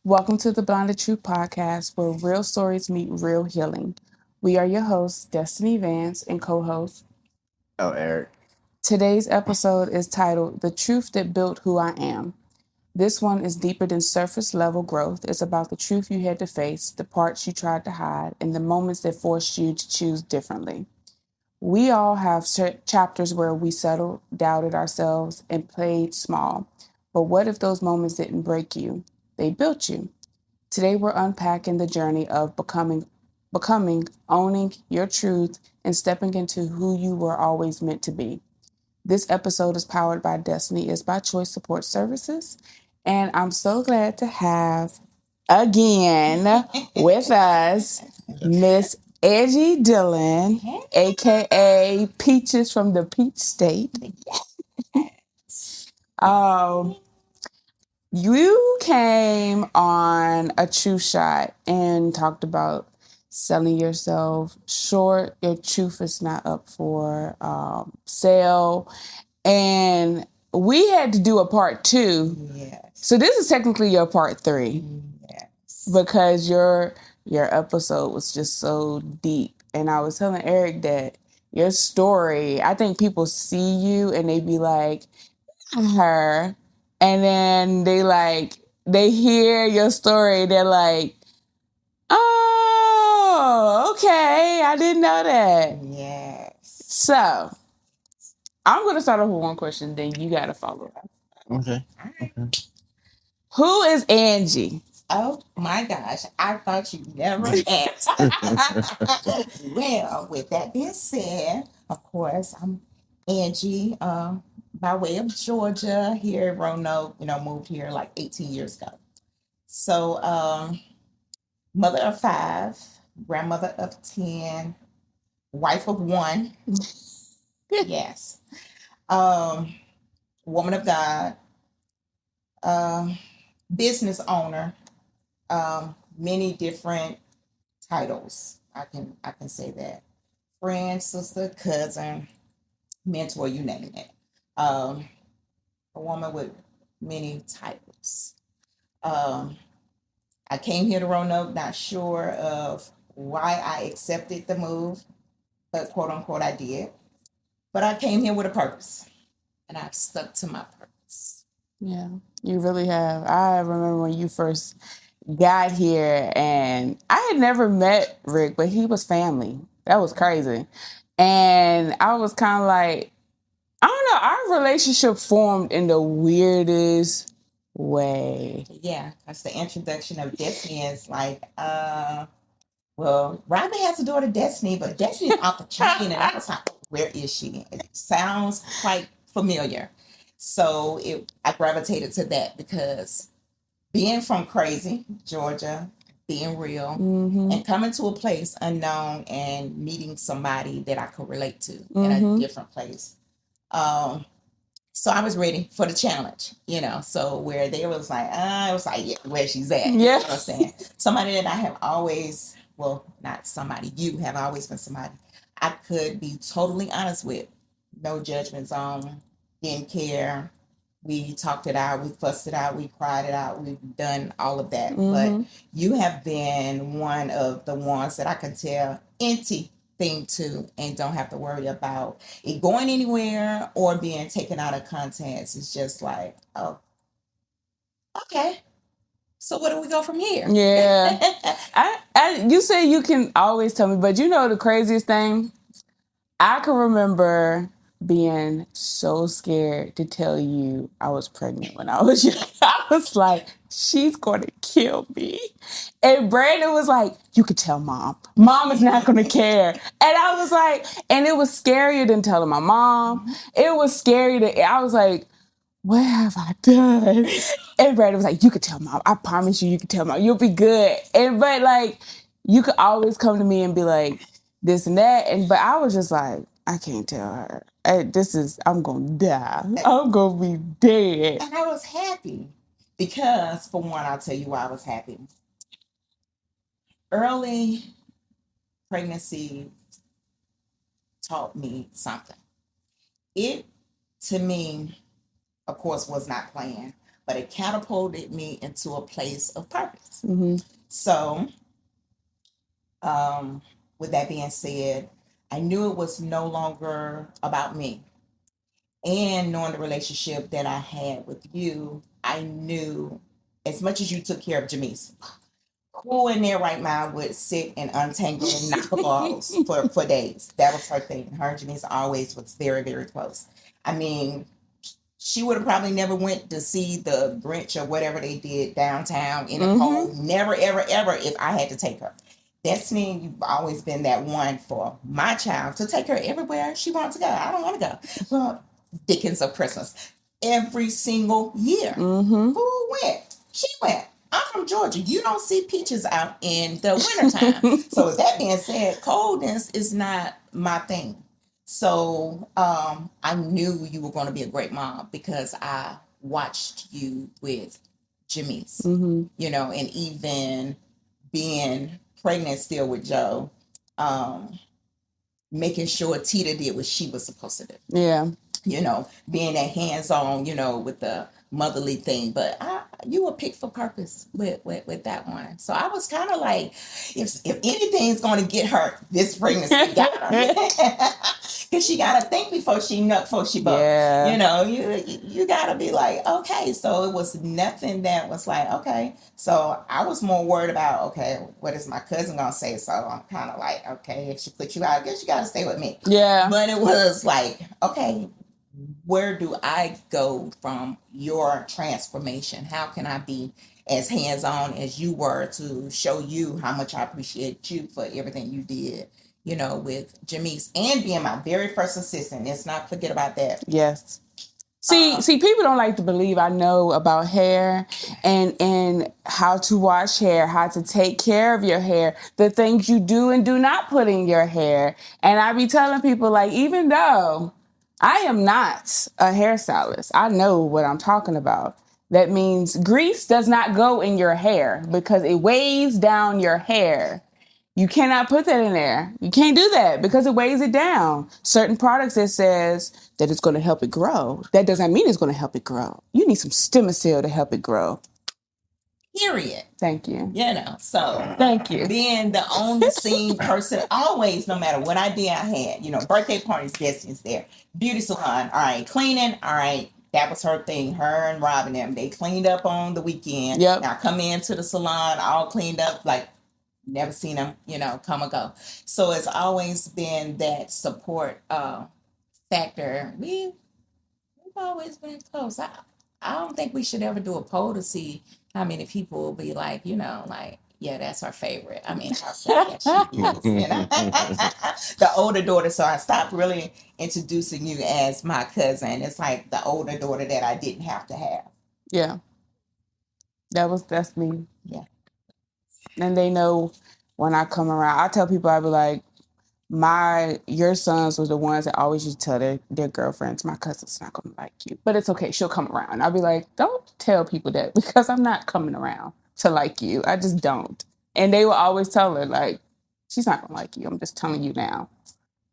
Welcome to the Blinded Truth podcast, where real stories meet real healing. We are your hosts, Destiny Vance and co-host. Oh, Eric. Today's episode is titled "The Truth That Built Who I Am." This one is deeper than surface level growth. It's about the truth you had to face, the parts you tried to hide, and the moments that forced you to choose differently. We all have chapters where we settled, doubted ourselves, and played small. But what if those moments didn't break you? They built you. Today we're unpacking the journey of becoming, owning your truth, and stepping into who you were always meant to be. This episode is powered by Destiny is by Choice Support Services, and I'm so glad to have again with us Miss Angie Dillon, aka Peaches from the Peach State. Um, You came on a True Shot and talked about selling yourself short. Your truth is not up for sale. And we had to do a part 2. Yes. So this is technically your part 3 Yes. because your episode was just so deep. And I was telling Eric that your story, I think people see you and they be like, her, and then they hear your story, they're like, oh, okay, I didn't know that. Yes. So I'm gonna start off with one question, then you gotta follow up. Okay. Who is Angie? Oh my gosh, I thought you never asked. Well, with that being said, of course, I'm Angie, by way of Georgia, here in Roanoke, moved here like 18 years ago. So, mother of 5, grandmother of 10, wife of 1. Yes. Woman of God, um, business owner, many different titles. I can say that. Friend, sister, cousin, mentor, you name it. A woman with many titles. Um, I came here to Roanoke, not sure of why I accepted the move, but quote unquote I did. But I came here with a purpose, and I've stuck to my purpose. Yeah, you really have. I remember when you first got here, and I had never met Rick, but he was family. That was crazy. And I was kind of like, I don't know, our relationship formed in the weirdest way. Yeah, that's the introduction of Destiny is like, well, Robin has a daughter, Destiny, but Destiny's off the chain, and I was like, where is she? It sounds quite familiar. So I gravitated to that because being from crazy Georgia, being real, and coming to a place unknown and meeting somebody that I could relate to in a different place. So I was ready for the challenge, So where they was like, I was like, yeah, where she's at. You know what I'm saying? Somebody that I have always, well, not somebody, you have always been somebody I could be totally honest with. No judgment zone, didn't care. We talked it out, we fussed it out, we cried it out, we've done all of that. But you have been one of the ones that I can tell anything to and don't have to worry about it going anywhere or being taken out of context. It's just like, oh, okay. So where do we go from here? Yeah. You say you can always tell me, but you know the craziest thing? I can remember being so scared to tell you I was pregnant when I was young. I was like, she's going to kill me. And Brandon was like, you could tell mom. Mom is not going to care. And I was like, and it was scarier than telling my mom. It was scary I was like, what have I done? And Brandon was like, you could tell mom. I promise you could tell mom. You'll be good. But like, you could always come to me and be like, this and that. But I was just like, I can't tell her. I'm going to die. I'm going to be dead. And I was happy because, for one, I'll tell you why I was happy. Early pregnancy taught me something. It, to me, of course, was not planned, but it catapulted me into a place of purpose. Mm-hmm. So, with that being said, I knew it was no longer about me. And knowing the relationship that I had with you, I knew as much as you took care of Jamise, who in their right mind would sit and untangle and knock the balls for days? That was her thing. Her and Jamise always was very, very close. I mean, she would have probably never went to see the Grinch or whatever they did downtown in the cold. Never, ever, ever if I had to take her. Destiny, you've always been that one for my child to take her everywhere she wants to go. I don't want to go. Well, Dickens of Christmas. Every single year. Who went? She went. I'm from Georgia. You don't see peaches out in the wintertime. So with that being said, coldness is not my thing. So I knew you were going to be a great mom because I watched you with Jamise, you know, and even being pregnant still with Joe, making sure Tita did what she was supposed to do. Yeah. You know, being that hands-on, you know, with the motherly thing. But you were picked for purpose with that one. So I was kind of like, if anything's going to get her, this pregnancy got her. Because she got to think before she nut, before she buck. Yeah. You know, you got to be like, okay. So it was nothing that was like, okay. So I was more worried about, okay, what is my cousin going to say? So I'm kind of like, okay, if she put you out, I guess you got to stay with me. Yeah. But it was like, okay, where do I go from your transformation? How can I be as hands-on as you were to show you how much I appreciate you for everything you did, you know, with Jamise and being my very first assistant. Let's not forget about that. Yes. See, people don't like to believe I know about hair and how to wash hair, how to take care of your hair, the things you do and do not put in your hair. And I be telling people, like, even though I am not a hairstylist, I know what I'm talking about. That means grease does not go in your hair because it weighs down your hair. You cannot put that in there. You can't do that because it weighs it down. Certain products that says that it's going to help it grow. That doesn't mean it's going to help it grow. You need some stem cell to help it grow. Period. Thank you. You know, so thank you. Being the on the scene person, always, no matter what idea I had, you know, birthday parties, Destiny's there. Beauty salon, all right. Cleaning, all right. That was her thing. Her and Robin them, they cleaned up on the weekend. Yep. Now come into the salon, all cleaned up, like never seen them, you know, come and go. So it's always been that support factor. We've always been close. I don't think we should ever do a poll to see how many people will be like, you know, like, yeah, that's our favorite. I mean, how sad she is, you know? The older daughter, so I stopped really introducing you as my cousin. It's like the older daughter that I didn't have to have. Yeah. That's me. Yeah. And they know when I come around, I tell people, I be like, your sons was the ones that always used to tell their girlfriends, my cousin's not going to like you, but it's okay. She'll come around. I'll be like, don't tell people that because I'm not coming around to like you. I just don't. And they will always tell her, like, she's not going to like you. I'm just telling you now.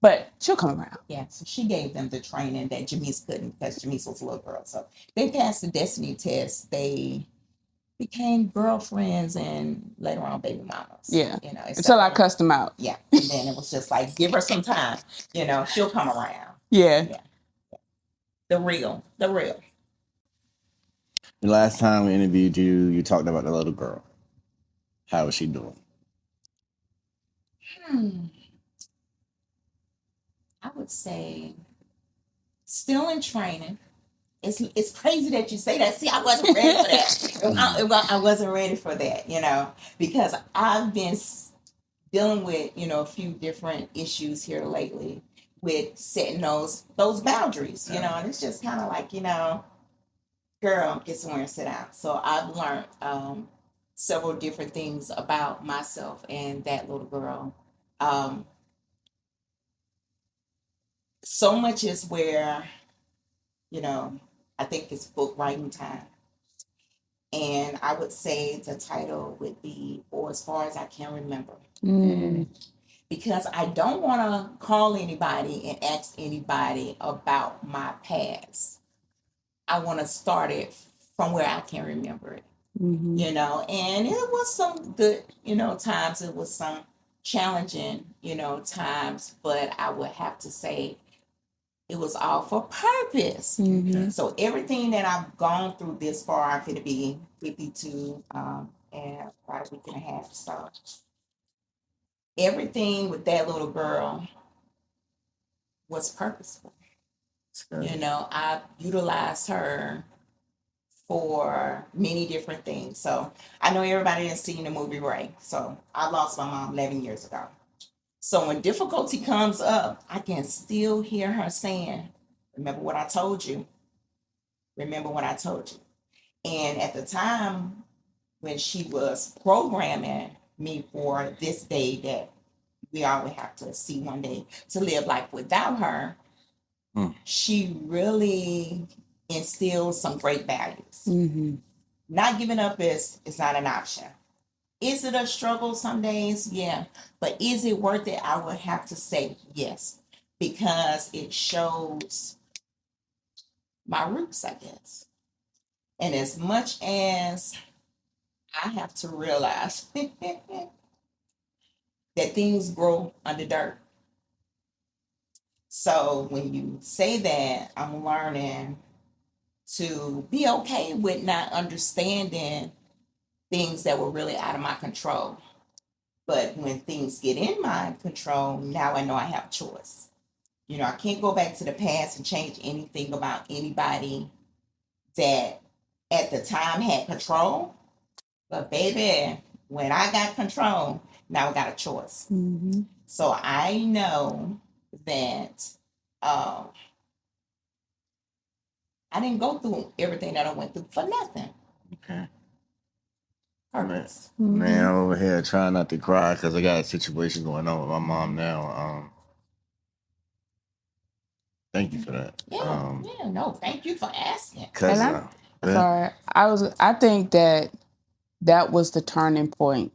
But she'll come around. Yeah, so she gave them the training that Jamise couldn't because Jamise was a little girl. So they passed the destiny test. They became girlfriends and later on baby mamas. Yeah. You know, until I cussed them out. Yeah. And then it was just like, give her some time. You know, she'll come around. Yeah. The real. The last time we interviewed you, you talked about the little girl. How is she doing? I would say still in training. It's crazy that you say that. See, I wasn't ready for that. I wasn't ready for that, you know, because I've been dealing with, you know, a few different issues here lately with setting those boundaries, you know, and it's just kind of like, you know, girl, get somewhere and sit down. So I've learned several different things about myself and that little girl. So much is where, you know, I think it's book writing time. And I would say the title would be For As Far As I Can Remember. Because I don't want to call anybody and ask anybody about my past. I want to start it from where I can remember it. Mm-hmm. You know, and it was some good, you know, times. It was some challenging, you know, times, but I would have to say it was all for purpose. Mm-hmm. So everything that I've gone through this far, I'm going to be 52 and about a week and a half. So everything with that little girl was purposeful. You know, I utilized her for many different things. So I know everybody has seen the movie Ray. So I lost my mom 11 years ago. So when difficulty comes up, I can still hear her saying, remember what I told you. Remember what I told you. And at the time when she was programming me for this day that we all would have to see one day to live life without her, she really instilled some great values. Mm-hmm. Not giving up is not an option. Is it a struggle some days? Yeah. But is it worth it? I would have to say yes, because it shows my roots, I guess. And as much as I have to realize that things grow under dirt. So when you say that, I'm learning to be okay with not understanding things that were really out of my control. But when things get in my control, now I know I have a choice. You know, I can't go back to the past and change anything about anybody that at the time had control. But baby, when I got control, now I got a choice. Mm-hmm. So I know that I didn't go through everything that I went through for nothing. Okay. Purpose. Man, I'm over here trying not to cry because I got a situation going on with my mom now. Thank you for that. Yeah, no, thank you for asking. Cause And I think that was the turning point.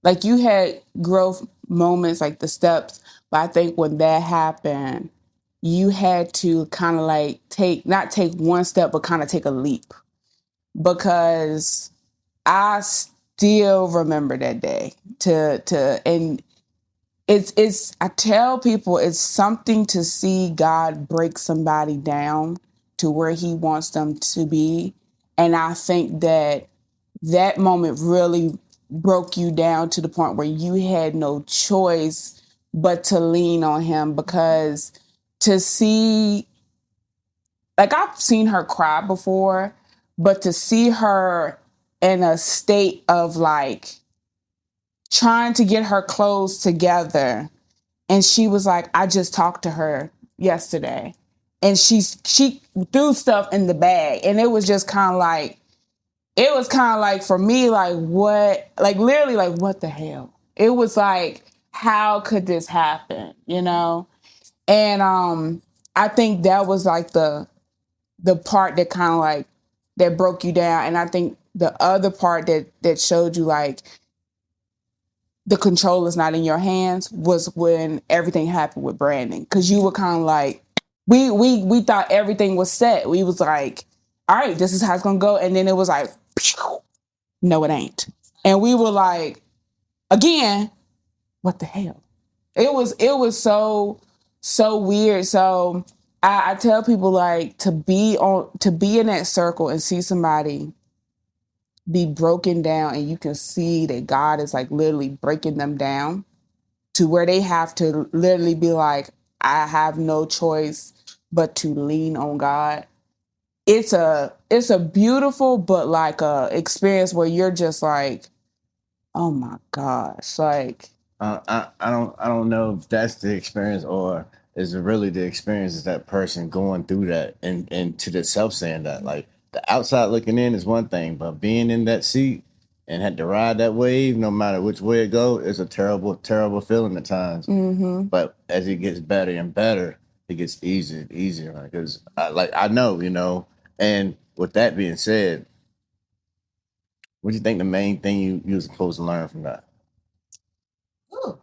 Like you had growth moments, like the steps, but I think when that happened, you had to kind of like not take one step, but kind of take a leap, because I still remember that day and it's I tell people it's something to see God break somebody down to where he wants them to be. And I think that moment really broke you down to the point where you had no choice but to lean on him, because to see, like, I've seen her cry before, but to see her in a state of like trying to get her clothes together. And she was like, I just talked to her yesterday. And she threw stuff in the bag. And it was just kind of like, it was kind of like for me, like what, like literally like, what the hell? It was like, how could this happen? You know? And I think that was like the part that kind of like, that broke you down. And I think the other part that showed you like, the control is not in your hands was when everything happened with Brandon. Cause you were kind of like, we thought everything was set. We was like, all right, this is how it's gonna go. And then it was like, pew, no, it ain't. And we were like, again, what the hell? It was so weird. So I tell people like to be in that circle and see somebody be broken down, and you can see that God is like literally breaking them down to where they have to literally be like, I have no choice but to lean on God. It's a beautiful but like a experience where you're just like, oh my gosh, like I don't know if that's the experience or is it really the experience is that person going through that and to the self saying that, like, the outside looking in is one thing, but being in that seat and had to ride that wave, no matter which way it go, is a terrible, terrible feeling at times. mm-hmm. But as it gets better and better, it gets easier and easier. Because I know, you know. And with that being said, what do you think the main thing you was supposed to learn from that? Ooh.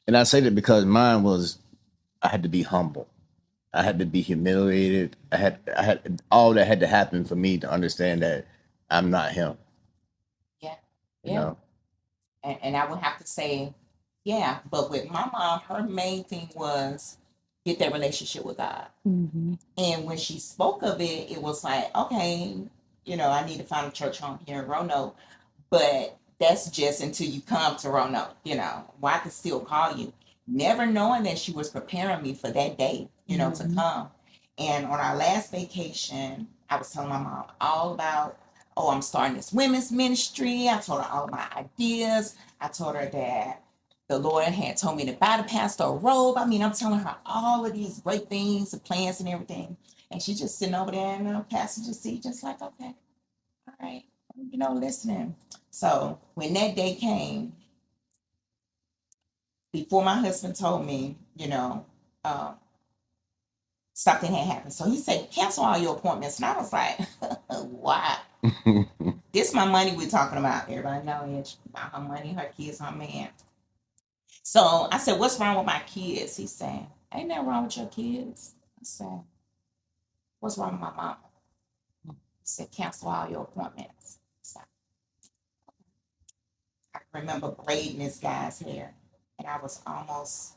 And I say that because mine was I had to be humble. I had to be humiliated. I had all that had to happen for me to understand that I'm not him. Yeah. You Yeah. know. And I would have to say, yeah, but with my mom, her main thing was get that relationship with God. Mm-hmm. And when she spoke of it, it was like, okay, I need to find a church home here in Roanoke. But that's just until you come to Roanoke, Well, I could still call you. Never knowing that she was preparing me for that day, to come. And on our last vacation, I was telling my mom all about, oh, I'm starting this women's ministry. I told her all of my ideas. I told her that the Lord had told me to buy the pastor a robe. I mean, I'm telling her all of these great things, the plans and everything. And she's just sitting over there in the passenger seat, just like, okay, all right, listening. So when that day came, before my husband told me, um, something had happened. So he said, cancel all your appointments. And I was like, why? This my money we're talking about. Everybody know it. About her money, her kids, her man. So I said, what's wrong with my kids? He said, ain't nothing wrong with your kids. I said, what's wrong with my mama? He said, cancel all your appointments. So I remember braiding this guy's hair, and I was almost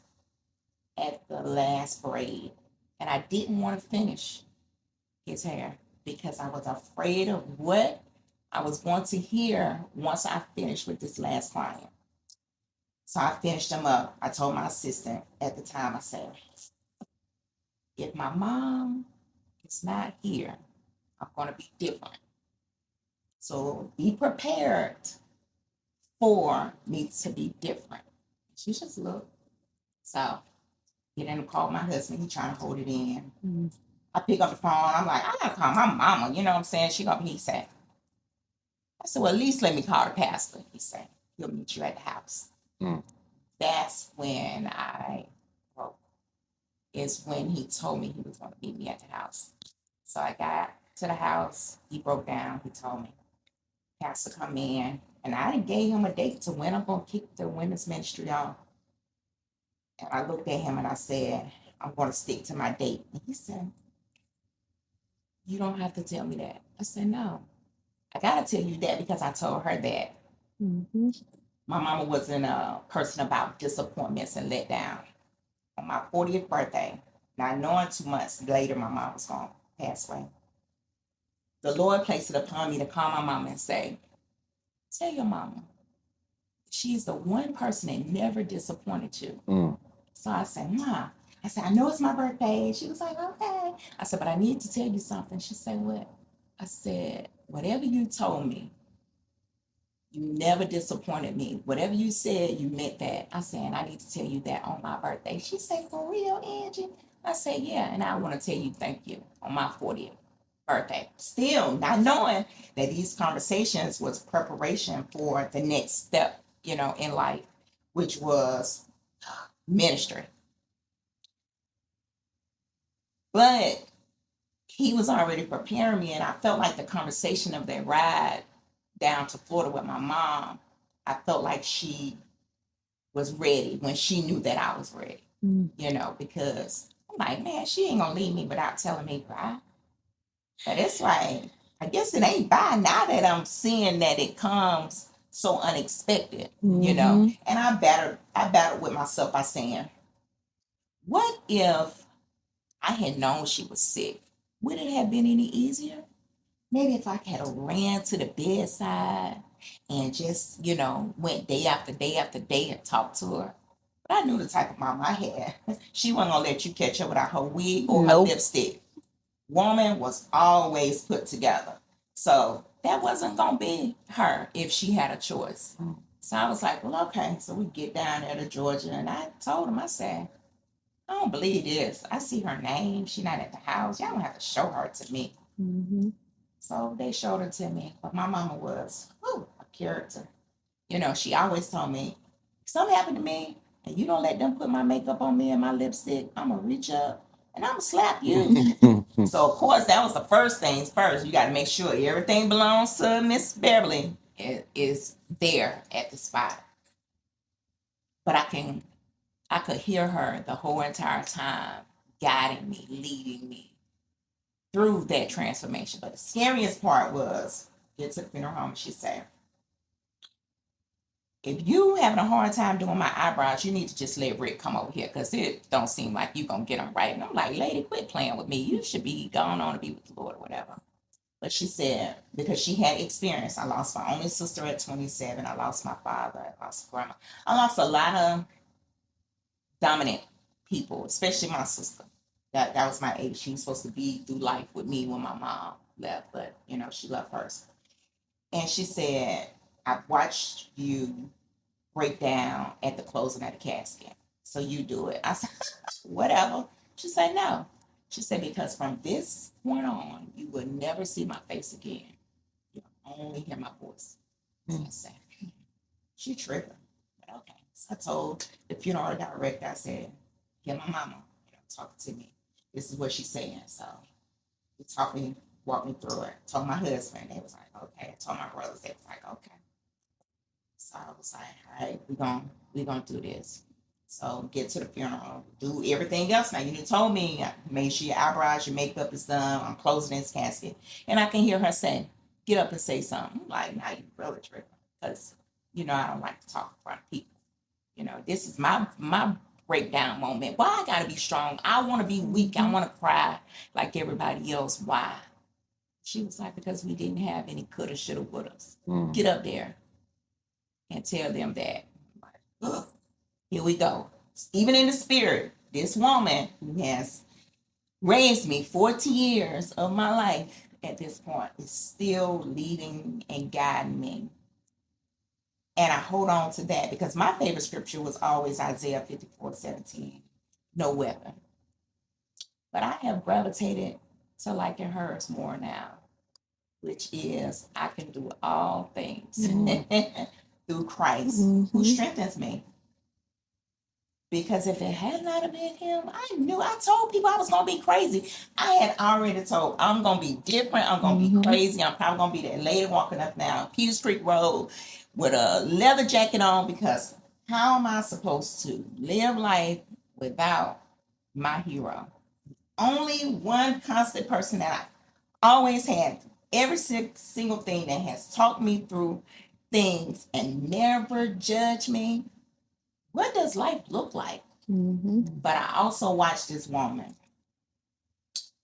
at the last braid, and I didn't want to finish his hair because I was afraid of what I was going to hear once I finished with this last client. So I finished him up. I told my assistant at the time, I said, if my mom is not here, I'm going to be different. So be prepared for me to be different. She just looked. So he then called my husband. He trying to hold it in. Mm-hmm. I pick up the phone. I'm like, I gotta call my mama. You know what I'm saying? He said, I said, well, at least let me call the pastor. He said, he'll meet you at the house. Mm. That's when I broke. Is when he told me he was going to meet me at the house. So I got to the house. He broke down. He told me, pastor come in. And I didn't gave him a date to when I'm going to kick the women's ministry off. And I looked at him and I said, I'm going to stick to my date. And he said, you don't have to tell me that. I said, no. I got to tell you that because I told her that. Mm-hmm. My mama wasn't a person about disappointments and letdown. On my 40th birthday, not knowing 2 months later my mom was going to pass away, the Lord placed it upon me to call my mama and say, tell your mama, she's the one person that never disappointed you. Mm. So I said, Ma, I said, I know it's my birthday. She was like, okay. I said, but I need to tell you something. She said, what? I said, whatever you told me, you never disappointed me. Whatever you said, you meant that. I said, and I need to tell you that on my birthday. She said, for real, Angie? I said, yeah, and I want to tell you thank you on my 40th birthday. Still not knowing that these conversations was preparation for the next step, in life, which was ministry. But he was already preparing me, and I felt like the conversation of that ride down to Florida with my mom, I felt like she was ready when she knew that I was ready, because I'm like, man, she ain't gonna leave me without telling me bye. But it's like, I guess it ain't bye now that I'm seeing that it comes so unexpected, and I battled with myself by saying, what if I had known she was sick? Would it have been any easier? Maybe if I had ran to the bedside and just, went day after day after day and talked to her. But I knew the type of mom I had. She wasn't going to let you catch her without her wig or her lipstick. Woman was always put together. So that wasn't going to be her if she had a choice. So I was like, well, okay. So we get down there to Georgia, and I told him, I said, I don't believe this. I see her name. She's not at the house. Y'all don't have to show her to me. Mm-hmm. So they showed her to me. But my mama was a character. She always told me, if something happened to me and you don't let them put my makeup on me and my lipstick, I'm going to reach up and I'm going to slap you. So, of course, that was the first things first. You got to make sure everything belongs to Miss Beverly is there at the spot. But I could hear her the whole entire time guiding me, leading me through that transformation. But the scariest part was get to the funeral home and she said, if you having a hard time doing my eyebrows, you need to just let Rick come over here because it don't seem like you gonna get them right. And I'm like, lady, quit playing with me. You should be going on to be with the Lord or whatever. But she said, because she had experience, I lost my only sister at 27. I lost my father. I lost grandma. I lost a lot of dominant people, especially my sister. That was my age. She was supposed to be through life with me when my mom left, but she left first. And she said, I've watched you break down at the closing of the casket. So you do it. I said, whatever. She said, no. She said, because from this point on, you will never see my face again. You'll only hear my voice. So I said, she tripping. But okay. So I told the funeral director, I said, get my mama talking to me. This is what she's saying. So he walked me through it. Told my husband, they was like, okay. I told my brothers, they was like, okay. So I was like, all right, we're gonna do this. So get to the funeral, do everything else. Now you told me, make sure your eyebrows, your makeup is done. I'm closing this casket. And I can hear her say, get up and say something. I'm like, now you really tripping. Because, I don't like to talk in front of people. This is my breakdown moment. Why I gotta be strong? I want to be weak. I want to cry like everybody else. Why? She was like, because we didn't have any coulda, shoulda, wouldas. Get up there and tell them that. I'm like, here we go. Even in the spirit, this woman who has raised me 40 years of my life at this point is still leading and guiding me. And I hold on to that because my favorite scripture was always Isaiah 54:17, no weapon. But I have gravitated to liking hers more now, which is I can do all things through Christ who strengthens me. Because if it had not have been him, I told people I was going to be crazy. I had already told, I'm going to be different. I'm going to be crazy. I'm probably going to be that lady walking up now Peters Creek Road with a leather jacket on, because how am I supposed to live life without my hero? Only one constant person that I always had, every single thing that has talked me through things and never judged me. What does life look like? But I also watched this woman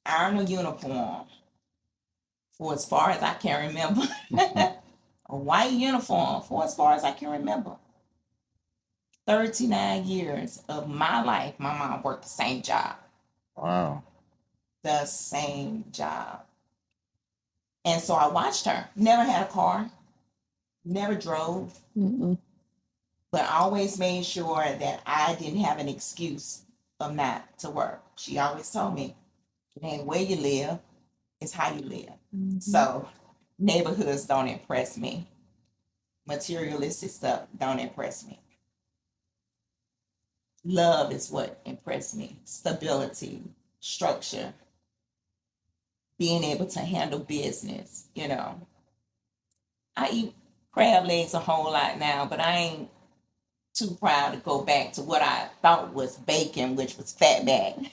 iron a uniform for as far as I can remember. A white uniform for as far as I can remember. 39 years of my life, my mom worked the same job. Wow. The same job. And so I watched her. Never had a car. Never drove. But I always made sure that I didn't have an excuse of not to work. She always told me, it ain't where you live, it's how you live. So neighborhoods don't impress me. Materialistic stuff don't impress me. Love is what impressed me. Stability, structure, being able to handle business, I eat crab legs a whole lot now, but I ain't too proud to go back to what I thought was bacon, which was fatback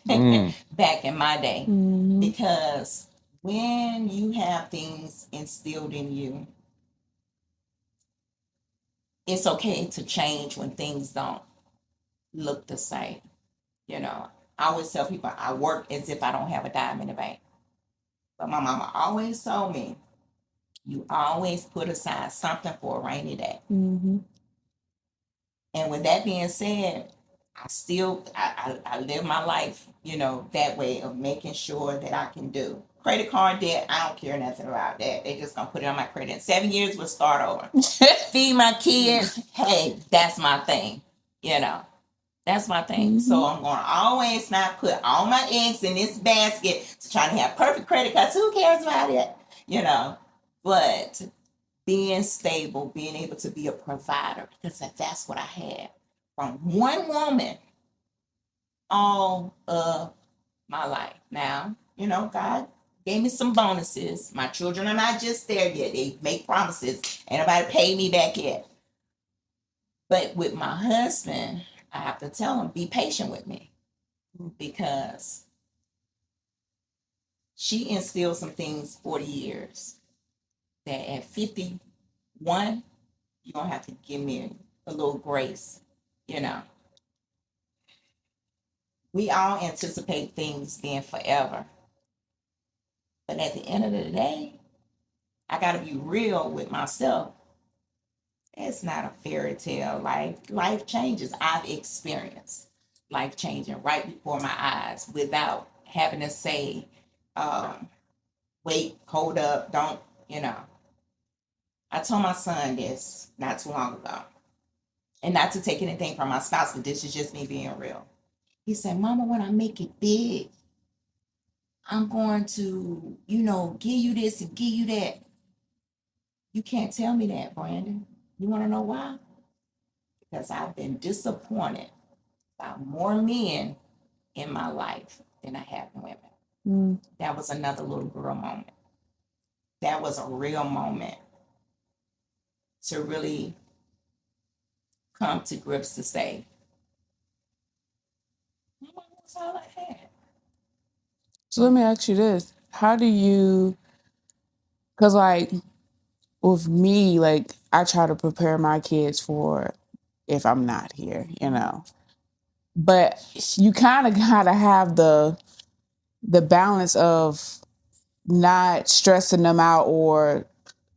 back in my day. Because when you have things instilled in you, it's okay to change when things don't look the same. I always tell people I work as if I don't have a dime in the bank. But my mama always told me, you always put aside something for a rainy day. And with that being said, I live my life, that way of making sure that I can do. Credit card debt, I don't care nothing about that. They just gonna put it on my credit. In 7 years, we'll start over. Feed my kids, hey, that's my thing. That's my thing. So I'm gonna always not put all my eggs in this basket to try to have perfect credit cards. Who cares about it? But being stable, being able to be a provider, because that's what I had from one woman all of my life. Now, God gave me some bonuses. My children are not just there yet. They make promises. Ain't nobody paid me back yet. But with my husband, I have to tell him, be patient with me, because she instilled some things 40 years that at 51, you're going to have to give me a little grace, you know. We all anticipate things being forever. But at the end of the day, I got to be real with myself. It's not a fairy tale. Life changes. I've experienced life changing right before my eyes without having to say, wait, hold up, don't, you know. I told my son this not too long ago. And not to take anything from my spouse, but this is just me being real. He said, Mama, when I make it big, I'm going to, give you this and give you that. You can't tell me that, Brandon. You want to know why? Because I've been disappointed by more men in my life than I have women. That was another little girl moment. That was a real moment to really come to grips to say, Mama, that's all I had. So let me ask you this. How do you, because like with me, like I try to prepare my kids for if I'm not here, but you kind of gotta have the balance of not stressing them out or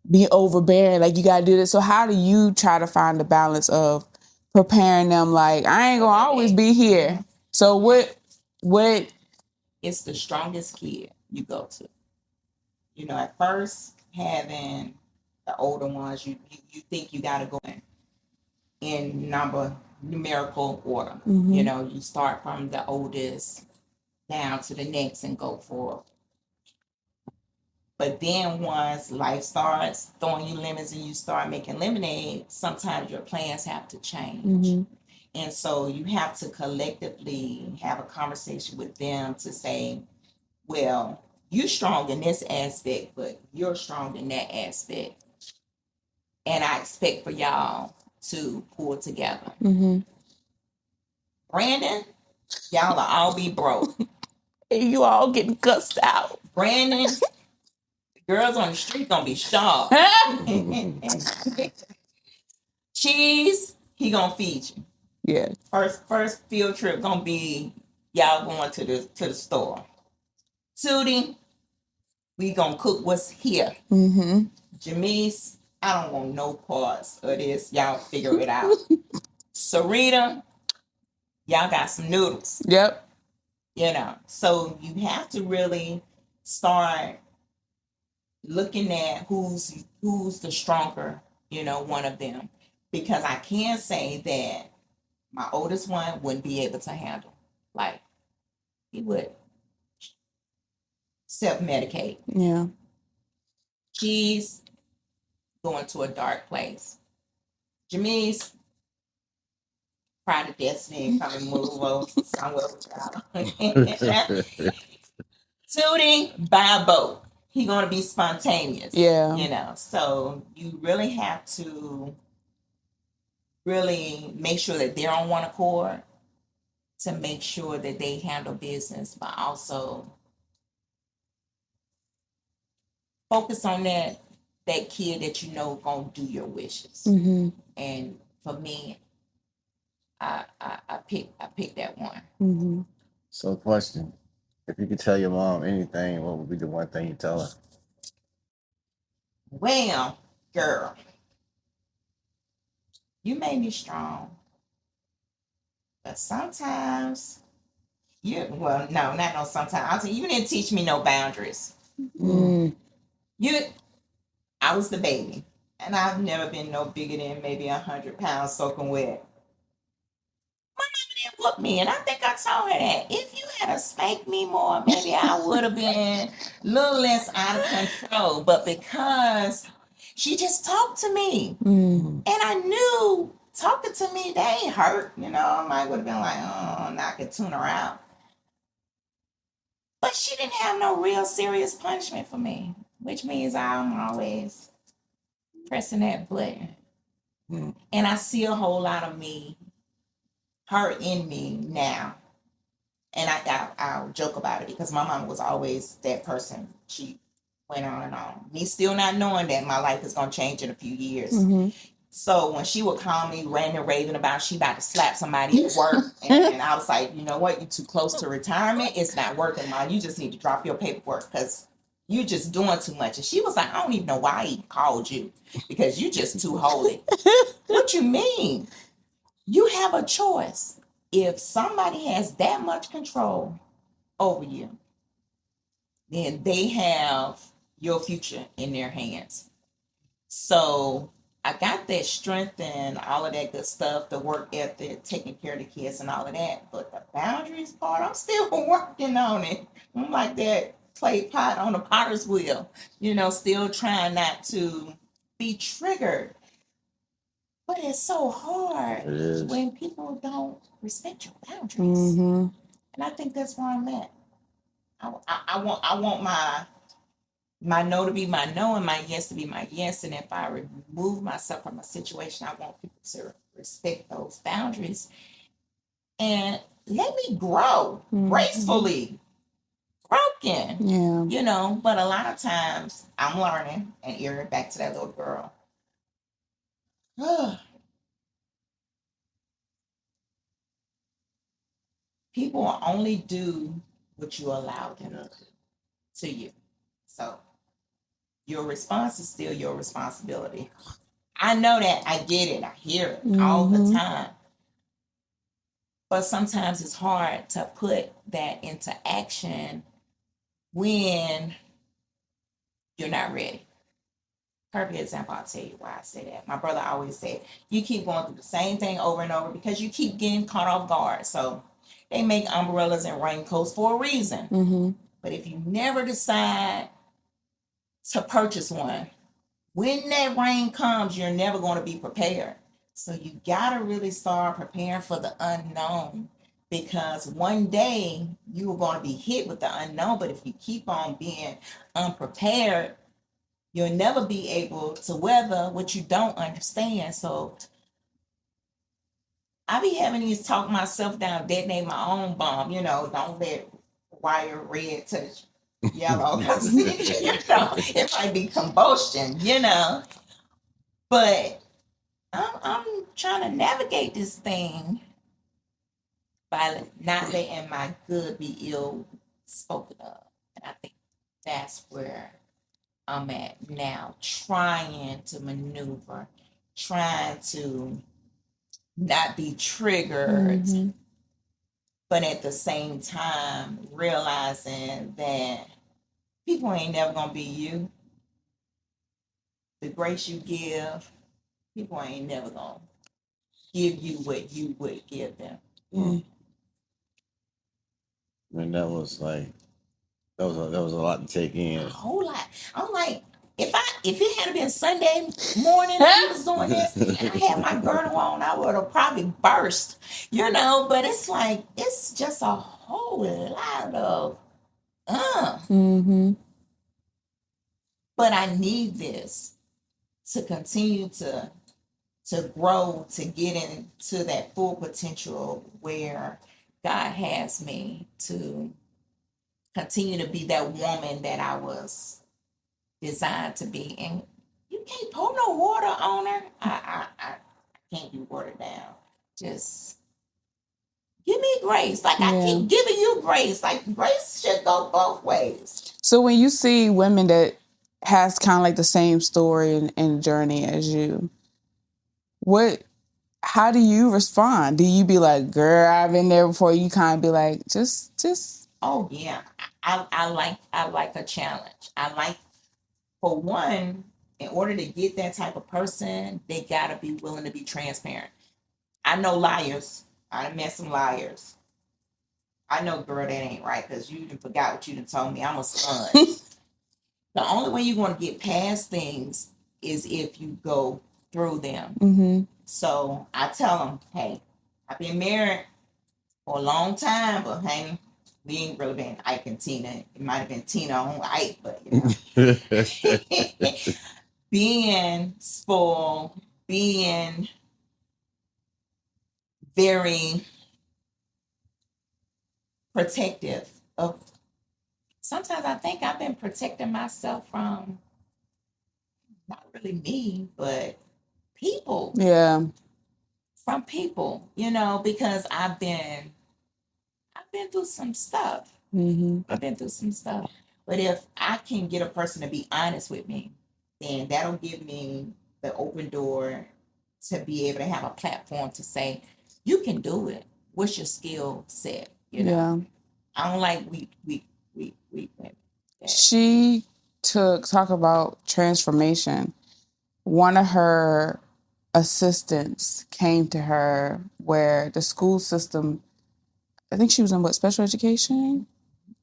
be overbearing. Like you gotta do this. So how do you try to find the balance of preparing them? Like I ain't gonna always be here. So what? It's the strongest kid you go to. At first having the older ones, you think you gotta go in numerical order. You start from the oldest down to the next and go forward. But then once life starts throwing you lemons and you start making lemonade, sometimes your plans have to change. And so you have to collectively have a conversation with them to say, well, you're strong in this aspect, but you're strong in that aspect. And I expect for y'all to pull together. Brandon, y'all will all be broke. And you all getting cussed out. Brandon, girls on the street gonna be sharp. Cheese, he gonna feed you. Yeah. First field trip gonna be y'all going to the store. Tootie, we gonna cook what's here. Jamise, I don't want no parts of this. Y'all figure it out. Sarita, y'all got some noodles. Yep. So you have to really start looking at who's the stronger, one of them. Because I can say that my oldest one wouldn't be able to handle. Like, he would self-medicate. Yeah. She's going to a dark place. Jamise, cry to destiny and come and move over somewhere with y'all. Tootie, buy a boat. He gonna be spontaneous. Yeah. So you really have to really make sure that they're on one accord to make sure that they handle business, but also focus on that kid that gonna do your wishes. And for me, I picked that one. So, question: if you could tell your mom anything, what would be the one thing you tell her? Well, girl, you made me strong, but sometimes sometimes I'll tell you didn't teach me no boundaries. I was the baby, and I've never been no bigger than maybe 100 pounds soaking wet. My mama didn't whoop me, and I think I told her that if you had spanked me more, maybe I would have been a little less out of control. But because she just talked to me, and I knew talking to me, they ain't hurt. I might would have been like, oh, knock a tuner out. But she didn't have no real serious punishment for me, which means I'm always pressing that button. And I see a whole lot of her in me now. And I'll joke about it because my mom was always that person. She went on and on. Me still not knowing that my life is going to change in a few years. Mm-hmm. So when she would call me ranting and raving about she about to slap somebody at work, and I was like, you know what? You're too close to retirement. It's not working, Mom. You just need to drop your paperwork because you're just doing too much. And she was like, I don't even know why I even called you because you're just too holy. What you mean? You have a choice. If somebody has that much control over you, then they have your future in their hands. So I got that strength and all of that good stuff, the work ethic, taking care of the kids and all of that. But the boundaries part, I'm still working on it. I'm like that clay pot on a potter's wheel, still trying not to be triggered. But it's so hard when people don't respect your boundaries. Mm-hmm. And I think that's where I'm at. I want my no to be my no and my yes to be my yes. And if I remove myself from a situation, I want people to respect those boundaries and let me grow gracefully, broken. Yeah. But a lot of times I'm learning, and Erin, back to that little girl. People will only do what you allow them to you. So your response is still your responsibility. I know that. I get it. I hear it all the time. But sometimes it's hard to put that into action when you're not ready. Perfect example, I'll tell you why I say that. My brother always said, you keep going through the same thing over and over because you keep getting caught off guard. So they make umbrellas and raincoats for a reason. Mm-hmm. But if you never decide to purchase one, when that rain comes, you're never going to be prepared. So you got to really start preparing for the unknown, because one day you are going to be hit with the unknown. But if you keep on being unprepared, you'll never be able to weather what you don't understand. So I be having these talk myself down, detonate my own bomb, don't let wire red touch yellow. It might be combustion, But I'm trying to navigate this thing by not letting my good be ill spoken of. And I think that's where I'm at now, trying to maneuver, trying to not be triggered, but at the same time realizing that people ain't never gonna be you. The grace you give, people ain't never gonna give you what you would give them. And that was like that was a lot to take in. A whole lot. I'm like, if it had been Sunday morning and he was doing this and I had my girdle on, I would have probably burst, But it's like it's just a whole lot of But I need this to continue to grow, to get into that full potential where God has me to continue to be that woman that I was designed to be. And you can't pour no water on her. I can't be watered down. Just give me grace. Like I keep giving you grace. Like grace should go both ways. So when you see women that has kind of like the same story and journey as you, how do you respond? Do you be like, girl, I've been there before? You kind of be like, just. Oh yeah. I like a challenge. I like, for one, in order to get that type of person, they gotta be willing to be transparent. I know liars. I done met some liars. I know, girl, that ain't right because you done forgot what you done told me. I'm a sponge. The only way you're going to get past things is if you go through them. So I tell them, hey, I've been married for a long time, but hey, we ain't really been Ike and Tina. It might have been Tina on Ike, but being spoiled, being very protective of. Sometimes I think I've been protecting myself from not really me, but people. Yeah. From people, because I've been through some stuff. Mm-hmm. I've been through some stuff. But if I can get a person to be honest with me, then that'll give me the open door to be able to have a platform to say, you can do it. What's your skill set? Yeah. I don't like we. She talk about transformation. One of her assistants came to her where the school system, I think she was in special education?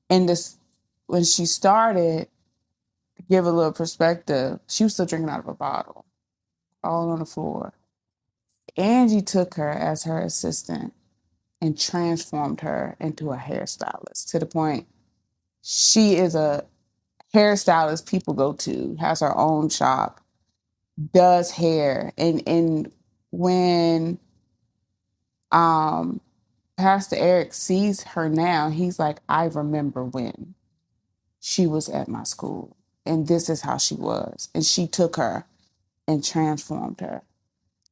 And this, when she started, to give a little perspective, she was still drinking out of a bottle, all on the floor. Angie took her as her assistant and transformed her into a hairstylist to the point she is a hairstylist people go to, has her own shop, does hair. And when Pastor Eric sees her now, he's like, I remember when she was at my school and this is how she was. And she took her and transformed her.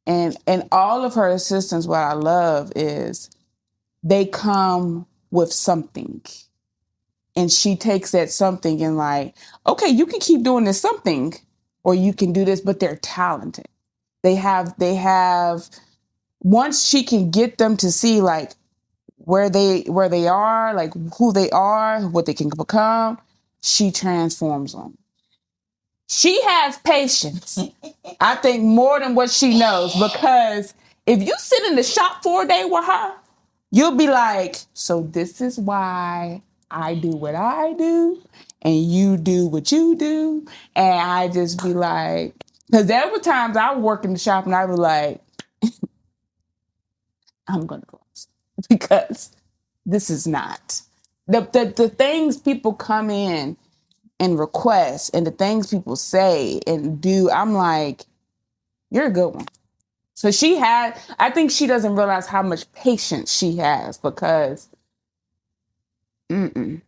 And all of her assistants, what I love is they come with something. And she takes that something and like, okay, you can keep doing this something or you can do this, but they're talented. They have once she can get them to see like where they are, like who they are, what they can become, she transforms them. She has patience. I think more than what she knows, because if you sit in the shop for a day with her, you'll be like, so this is why I do what I do and you do what you do. And I just be like, because there were times I would work in the shop and I was like, I'm going to close because this is not. The things people come in and request and the things people say and do, I'm like, you're a good one. So I think she doesn't realize how much patience she has because to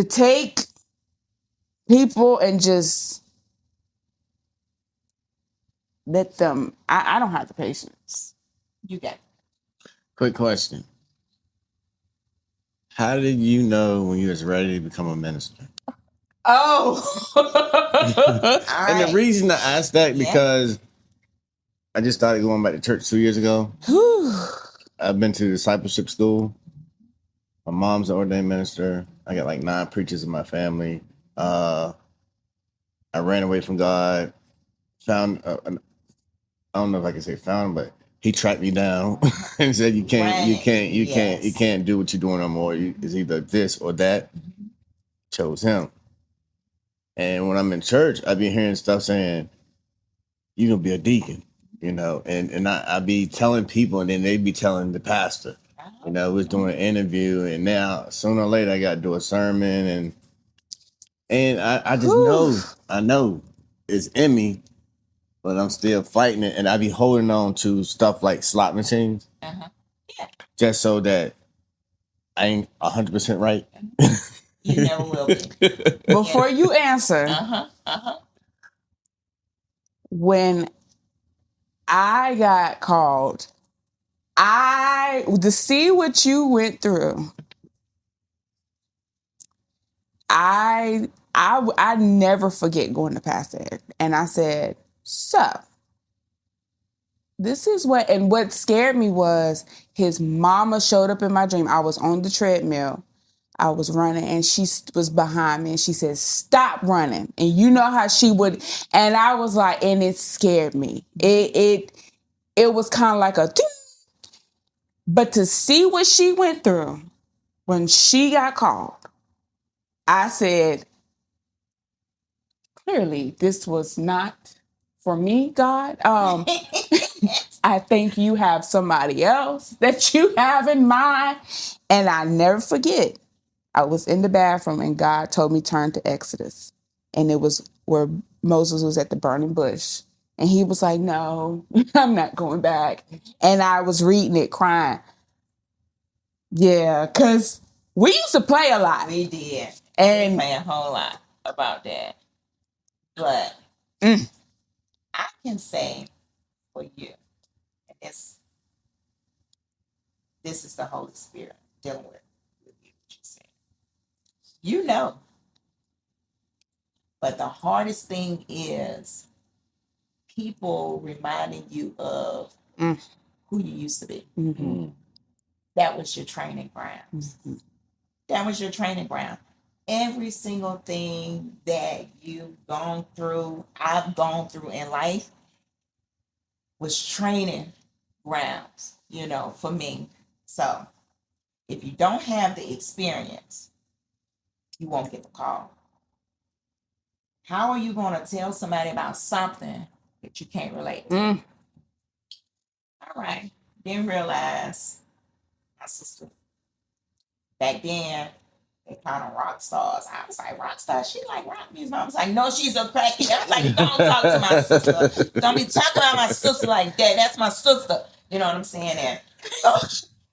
take people and just let them, I don't have the patience. You got it. Quick question. How did you know when you was ready to become a minister? Oh. And the reason I asked that, because I just started going back to church 2 years ago. I've been to discipleship school. My mom's an ordained minister. I got like 9 preachers in my family. I ran away from God. Found, I don't know if I can say found, but he tracked me down and said, you can't do what you're doing no more. It's either this or that. Chose him. And when I'm in church, I be hearing stuff saying, you're going to be a deacon, and I be telling people, and then they be telling the pastor, was doing an interview, and now sooner or later I got to do a sermon, and I just know it's in me, but I'm still fighting it, and I be holding on to stuff like slot machines, just so that I ain't 100% right. You never will be. Before you answer, when I got called, to see what you went through, I never forget going to Pastor Eric. And I said, so, this is what scared me was his mama showed up in my dream. I was on the treadmill. I was running and she was behind me and she said, stop running. And you know how she would, and I was like, and it scared me. It was kind of like a, but to see what she went through when she got called, I said, clearly this was not for me, God. I think you have somebody else that you have in mind. And I never forget, I was in the bathroom and God told me turn to Exodus. And it was where Moses was at the burning bush. And he was like, no, I'm not going back. And I was reading it crying. Yeah, because we used to play a lot. We did. And we play a whole lot about that. But I can say for you, and this is the Holy Spirit dealing with you, what you said. You know. But the hardest thing is people reminding you of who you used to be. Mm-hmm. That was your training grounds. Mm-hmm. That was your training ground. Every single thing that you've gone through, I've gone through in life, was training grounds, for me. So if you don't have the experience, you won't get the call. How are you going to tell somebody about something that you can't relate to? All right. Didn't realize my sister back then, they called them rock stars. I was like, rock stars? She like rock music. I was like, no, she's a crackhead. I was like, don't talk to my sister. Don't be talking about my sister like that. That's my sister. You know what I'm saying? And so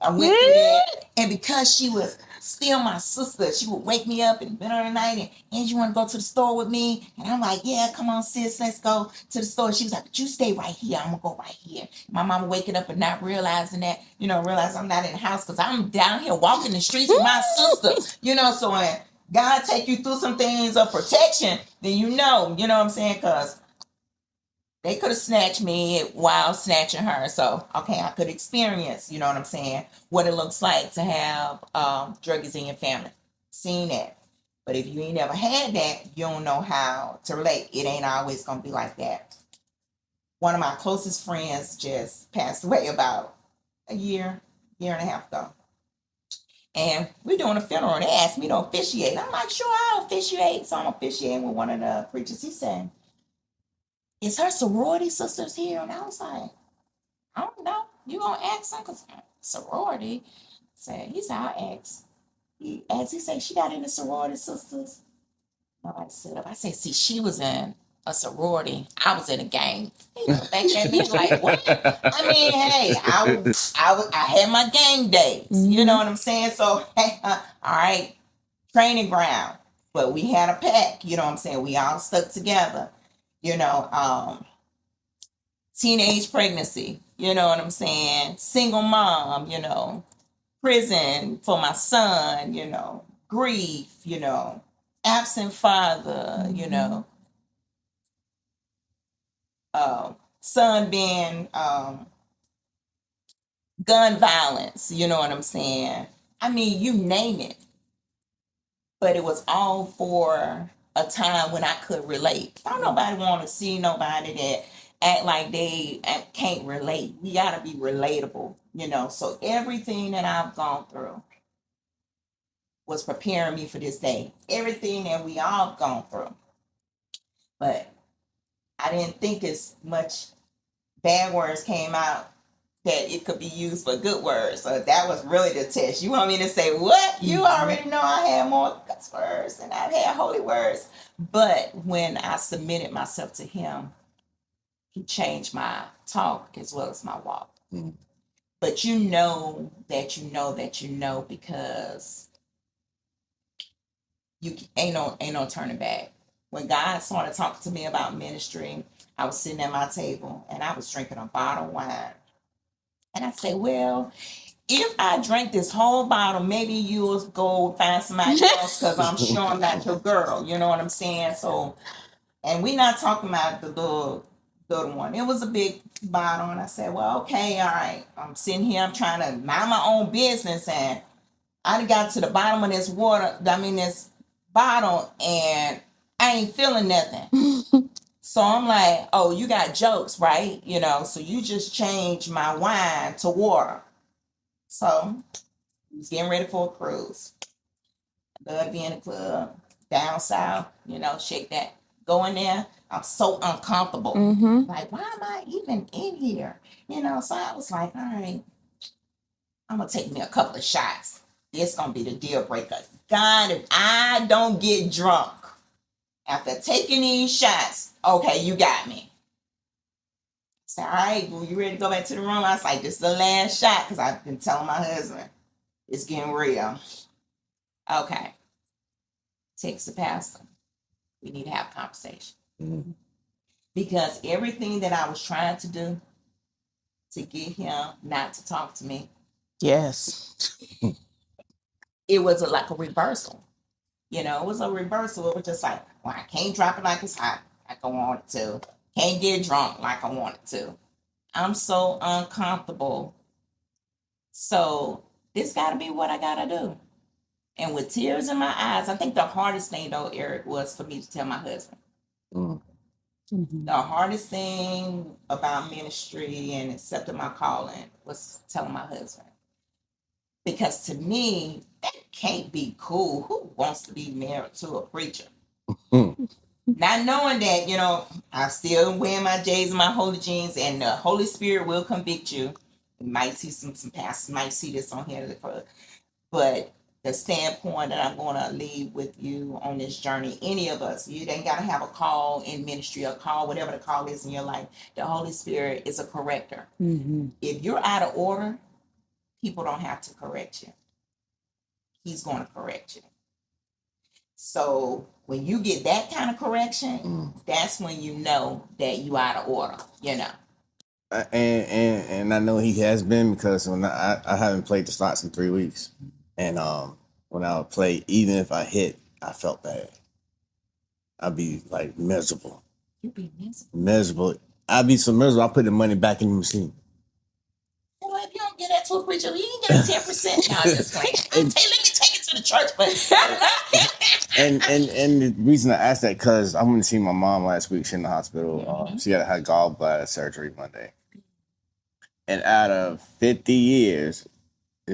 I went through that. And because she was still my sister, she would wake me up in the middle of the night and, Angie, you want to go to the store with me? And I'm like, yeah, come on, sis, let's go to the store. She was like, but you stay right here. I'm going to go right here. My mama waking up and not realizing that, realize I'm not in the house because I'm down here walking the streets with my sister. So when God take you through some things of protection, then you know what I'm saying? Because they could have snatched me while snatching her. So, okay, I could experience, what I'm saying, what it looks like to have druggies in your family. Seen that. But if you ain't never had that, you don't know how to relate. It ain't always going to be like that. One of my closest friends just passed away about a year and a half ago. And we're doing a funeral. And they asked me to officiate. I'm like, sure, I'll officiate. So I'm officiating with one of the preachers. He said, is her sorority sisters here? And I was like, I don't know. You gonna ask them? Because sorority. He said, I'll ask. He said, she got any sorority sisters? Nobody stood up. I said, see, she was in a sorority. I was in a gang. He looked back at me like, what? I mean, hey, I had my gang days. Mm-hmm. You know what I'm saying? So, hey, all right, training ground. But we had a pack. You know what I'm saying? We all stuck together. Teenage pregnancy, you know what I'm saying? Single mom, prison for my son, grief, absent father, son being gun violence, you know what I'm saying? I mean, you name it. But it was all for a time when I could relate. Don't nobody want to see nobody that act like they can't relate. We got to be relatable, So everything that I've gone through was preparing me for this day. Everything that we all gone through. But I didn't think as much bad words came out that it could be used for good words. So that was really the test. You want me to say, what? You already know I had more cuss words and I've had holy words. But when I submitted myself to him, he changed my talk as well as my walk. Mm-hmm. But you know that you know that you know because you ain't no turning back. When God started talking to me about ministry, I was sitting at my table and I was drinking a bottle of wine. And I said, well, if I drink this whole bottle, maybe you'll go find somebody else because I'm sure I'm not your girl. You know what I'm saying? So, and we're not talking about the little one. It was a big bottle. And I said, well, okay, all right. I'm sitting here. I'm trying to mind my own business. And I got to the bottom of this this bottle, and I ain't feeling nothing. So I'm like, oh, you got jokes, right? So you just changed my wine to water. So I was getting ready for a cruise. I love to be in the club, down south, shake that. Go in there, I'm so uncomfortable. Mm-hmm. Like, why am I even in here? So I was like, all right, I'm going to take me a couple of shots. This going to be the deal breaker. God, if I don't get drunk after taking these shots, okay, you got me. I said, all right, well, you ready to go back to the room? I was like, this is the last shot because I've been telling my husband, It's getting real. Okay. Text the pastor. We need to have a conversation. Mm-hmm. Because everything that I was trying to do to get him not to talk to me, Yes. it was like a reversal. You know, it was a reversal. It was just like, well, I can't drop it like it's hot, like I wanted to. Can't get drunk like I wanted to. I'm so uncomfortable. So this got to be what I got to do. And with tears in my eyes, I think the hardest thing, though, Eric, was for me to tell my husband. Mm-hmm. The hardest thing about ministry and accepting my calling was telling my husband. Because to me, that can't be cool. Who wants to be married to a preacher? Not knowing that, you know, I still wear my J's and my holy jeans, and the Holy Spirit will convict you. You might see some pastors might see this on here, but the standpoint that I'm going to leave with you on this journey, any of us, you ain't got to have a call in ministry, a call, whatever the call is in your life. The Holy Spirit is a corrector. Mm-hmm. If you're out of order, people don't have to correct you. He's going to correct you. So when you get that kind of correction, that's when you know that you out of order, you know. And I know he has been, because when I haven't played the slots in 3 weeks, and when I would play, even if I hit, I felt bad. I'd be like miserable. You be miserable. Miserable. I'd be so miserable. I put the money back in the machine. Well, if you don't get that to a preacher, you ain't get a 10%. No, I'm just playing. Let me take it to the church, but and the reason I asked that, because I went to see my mom last week. She's in the hospital. Mm-hmm. She had gallbladder surgery Monday. And out of 50 years,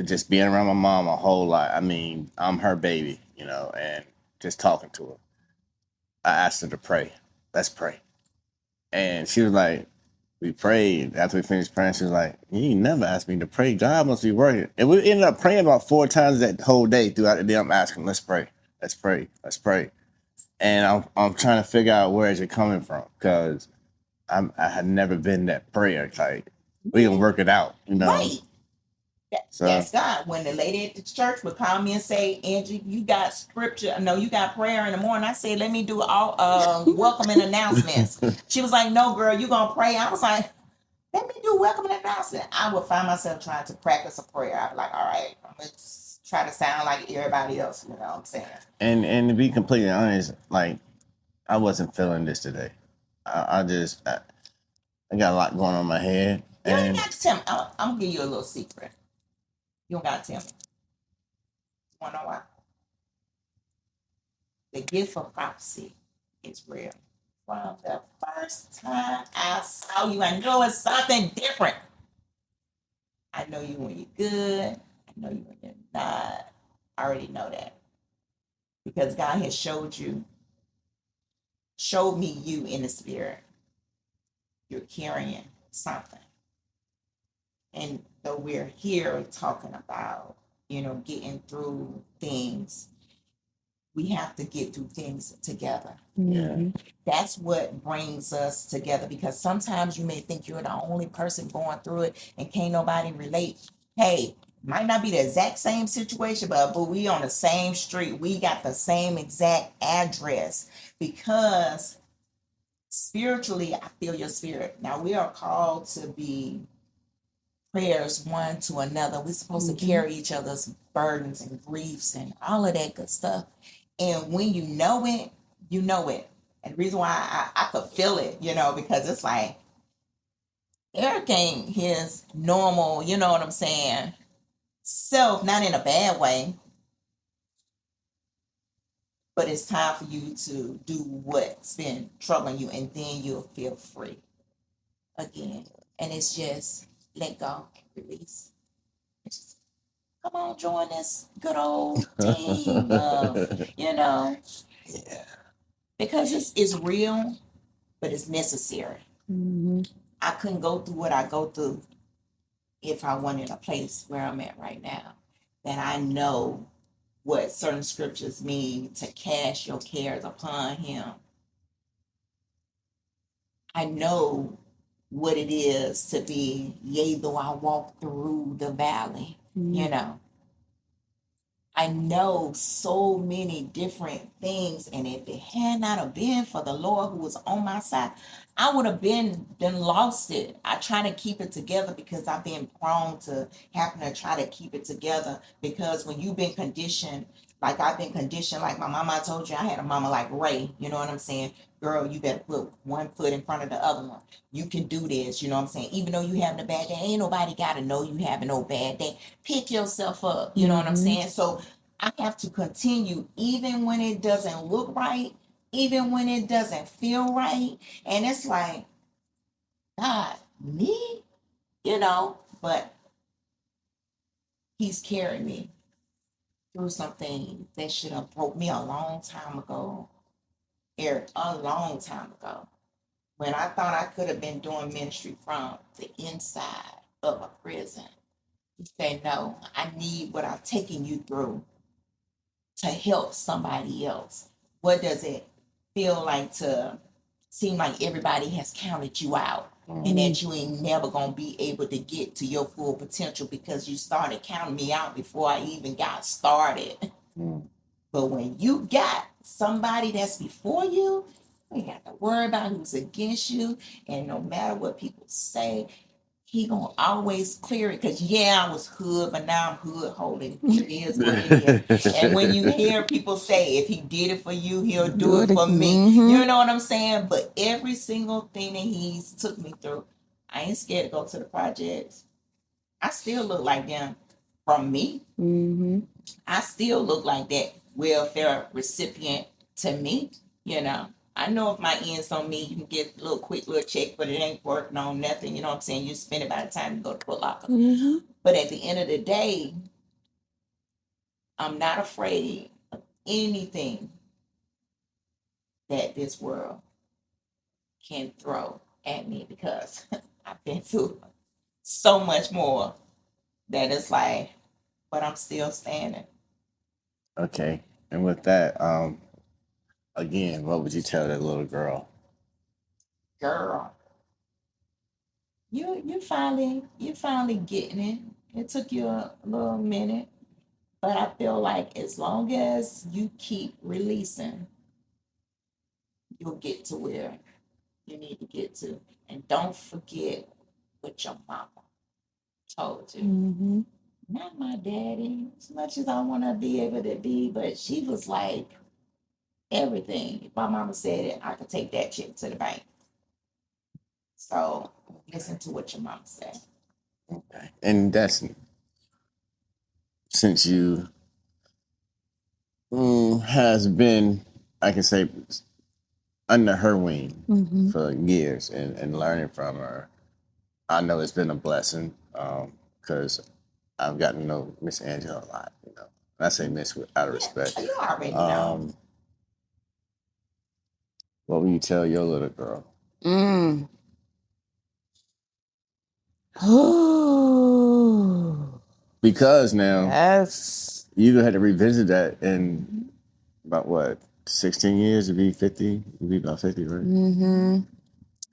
just being around my mom a whole lot, I mean, I'm her baby, you know, and just talking to her, I asked her to pray. Let's pray. And she was like, we prayed. After we finished praying, she was like, you never asked me to pray. God must be working. And we ended up praying about 4 times that whole day. Throughout the day, I'm asking, let's pray. Let's pray. Let's pray. And I'm trying to figure out where is it coming from, because I had never been that prayer type. We can work it out, you know. Right. That's God. When the lady at the church would call me and say, Angie, you got scripture. No, you got prayer in the morning. I said, let me do all welcoming announcements. She was like, no, girl, you going to pray. I was like, let me do welcoming announcement. I would find myself trying to practice a prayer. I'd be like, all right, I'm going to try to sound like everybody else. You know what I'm saying? And to be completely honest, like, I wasn't feeling this today. I got a lot going on in my head. You ain't got to tell me. I'm going to give you a little secret. You don't got to tell me. You want to know why? The gift of prophecy is real. From the first time I saw you, I know it's something different. I know you when you're good. I know you when you're not. I already know that. Because God has showed me you in the spirit. You're carrying something. And though we're here talking about, you know, getting through things, we have to get through things together. Mm-hmm. That's what brings us together, because sometimes you may think you're the only person going through it and can't nobody relate. Hey, might not be the exact same situation, but we on the same street. We got the same exact address, because spiritually, I feel your spirit. Now, we are called to be prayers one to another. We're supposed to carry each other's burdens and griefs and all of that good stuff. And when you know it, you know it. And the reason why I could feel it, you know, because it's like Eric ain't his normal, you know what I'm saying, self, not in a bad way. But it's time for you to do what's been troubling you, and then you'll feel free again. And it's just let go and release. Just come on, join this good old team of, you know. Yeah. Because it's real, but it's necessary. Mm-hmm. I couldn't go through what I go through if I wasn't in a place where I'm at right now. That I know what certain scriptures mean, to cast your cares upon him. I know what it is to be, yea, though I walk through the valley, you know. I know so many different things, and if it had not have been for the Lord who was on my side, I would have been then lost it. I try to keep it together because I've been prone to having to try to keep it together. Because when you've been conditioned, like I've been conditioned, like my mama, I told you I had a mama like Ray. You know what I'm saying? Girl, you better put one foot in front of the other one. You can do this. You know what I'm saying? Even though you having a bad day, ain't nobody got to know you having no bad day. Pick yourself up. You know what I'm saying? So I have to continue even when it doesn't look right, even when it doesn't feel right. And it's like, God, me? But he's carried me through something that should have broke me a long time ago. Eric, a long time ago. When I thought I could have been doing ministry from the inside of a prison. He said, no, I need what I've taken you through to help somebody else. What does it feel like to seem like everybody has counted you out and that you ain't never gonna be able to get to your full potential because you started counting me out before I even got started? But when you got somebody that's before you, you ain't got to worry about who's against you. And no matter what people say, he gonna always clear it. Because I was hood, but now I'm hood holding. It is what it is. And when you hear people say, if he did it for you, he'll do it for me. You know what I'm saying? But every single thing that he's took me through, I ain't scared to go to the projects. I still look like them from me. I still look like that welfare recipient to me. I know if my ends on me, you can get a little quick little check, but it ain't working on nothing. You know what I'm saying? You spend it by the time you go to Foot Locker. But at the end of the day, I'm not afraid of anything that this world can throw at me because I've been through so much more that it's like, but I'm still standing. Okay. And with that, again, what would you tell that little girl? Girl, you finally getting it. It took you a little minute, but I feel like as long as you keep releasing, you'll get to where you need to get to. And don't forget what your mama told you. Not my daddy, as much as I want to be able to be, but she was like everything. If my mama said it, I could take that check to the bank. So listen to what your mama said. Okay. And that's since you has been, I can say, under her wing for years and learning from her. I know it's been a blessing because I've gotten to know Miss Angie a lot. And I say Miss out of respect. You already know. What will you tell your little girl? Because now you had to revisit that in about what 16 years to be 50. You'll be about 50, right? And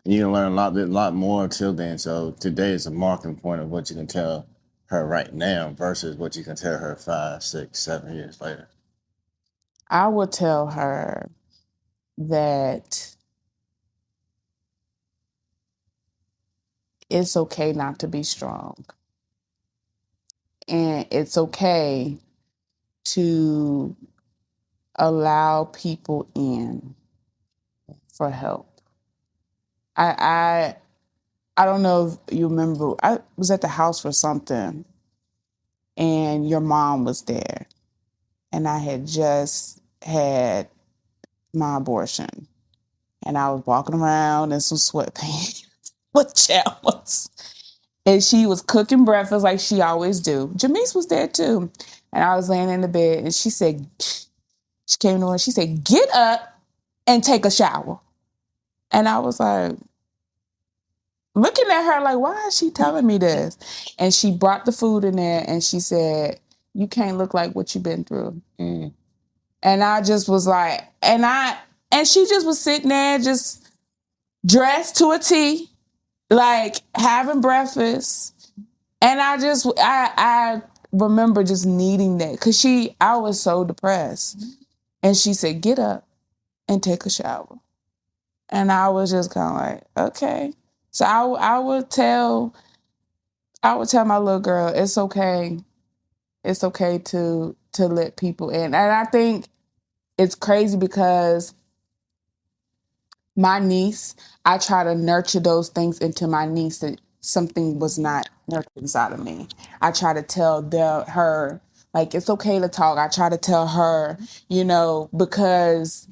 you can learn a lot more until then. So today is a marking point of what you can tell her right now versus what you can tell her 5, 6, 7 years later. I would tell her that it's okay not to be strong. And it's okay to allow people in for help. I don't know if you remember, I was at the house for something and your mom was there. And I had just had my abortion. And I was walking around in some sweatpants with pajamas. And she was cooking breakfast like she always do. Jamise was there too. And I was laying in the bed and she said, she came to her and she said, get up and take a shower. And I was like, looking at her like, why is she telling me this? And she brought the food in there and she said, you can't look like what you've been through. And I just was like, and she just was sitting there just dressed to a T, like having breakfast. And I remember just needing that because I was so depressed. And she said, get up and take a shower. And I was just kind of like, okay. So I would tell my little girl, it's okay. It's okay to let people in. And I think it's crazy because my niece, I try to nurture those things into my niece that something was not nurtured inside of me. I try to tell her, like, it's okay to talk. I try to tell her, because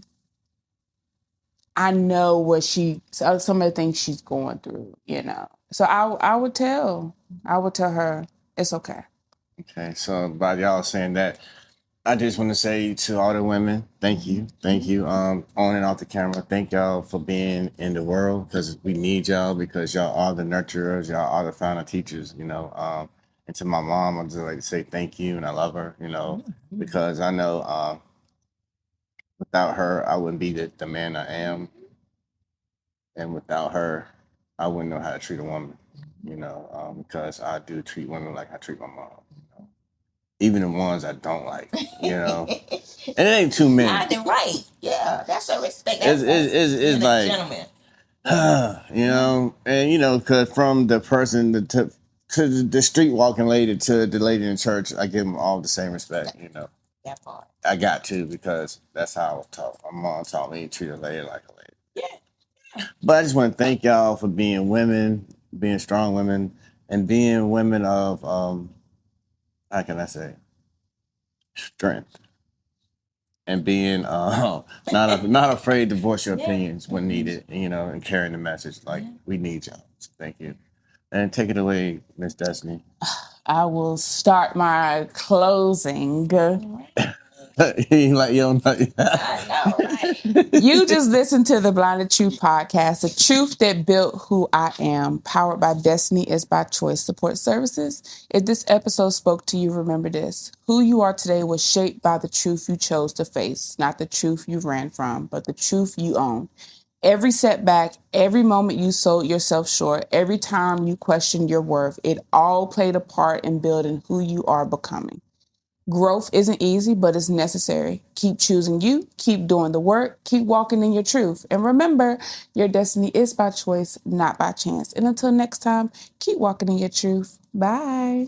I know what some of the things she's going through. So I would tell her it's okay. Okay, so by y'all saying that, I just want to say to all the women, thank you. On and off the camera, thank y'all for being in the world because we need y'all because y'all are the nurturers, y'all are the founding teachers, And to my mom, I'd just like to say thank you and I love her, because I know without her, I wouldn't be the man I am. And without her, I wouldn't know how to treat a woman, because I do treat women like I treat my mom. Even the ones I don't like, And it ain't too many. I did right. Yeah, that's a respect. It's like, gentleman. And cause from the person to the street walking lady to the lady in church, I give them all the same respect, That part. I got to because that's how I was taught. My mom taught me to treat a lady like a lady. Yeah. But I just want to thank y'all for being women, being strong women, and being women of how can I say, strength, and being not afraid to voice your opinions when needed, and carrying the message like we need y'all. So thank you, and take it away, Miss Destiny. I will start my closing. Like, yo, I know, right? You just listened to the Blinded Truth podcast, the truth that built who I am, powered by Destiny is by Choice Support Services. If this episode spoke to you, remember this. Who you are today was shaped by the truth you chose to face, not the truth you ran from, but the truth you own. Every setback, every moment you sold yourself short, every time you questioned your worth, it all played a part in building who you are becoming. Growth isn't easy, but it's necessary. Keep choosing you, keep doing the work, keep walking in your truth. And remember, your destiny is by choice, not by chance. And until next time, keep walking in your truth. Bye.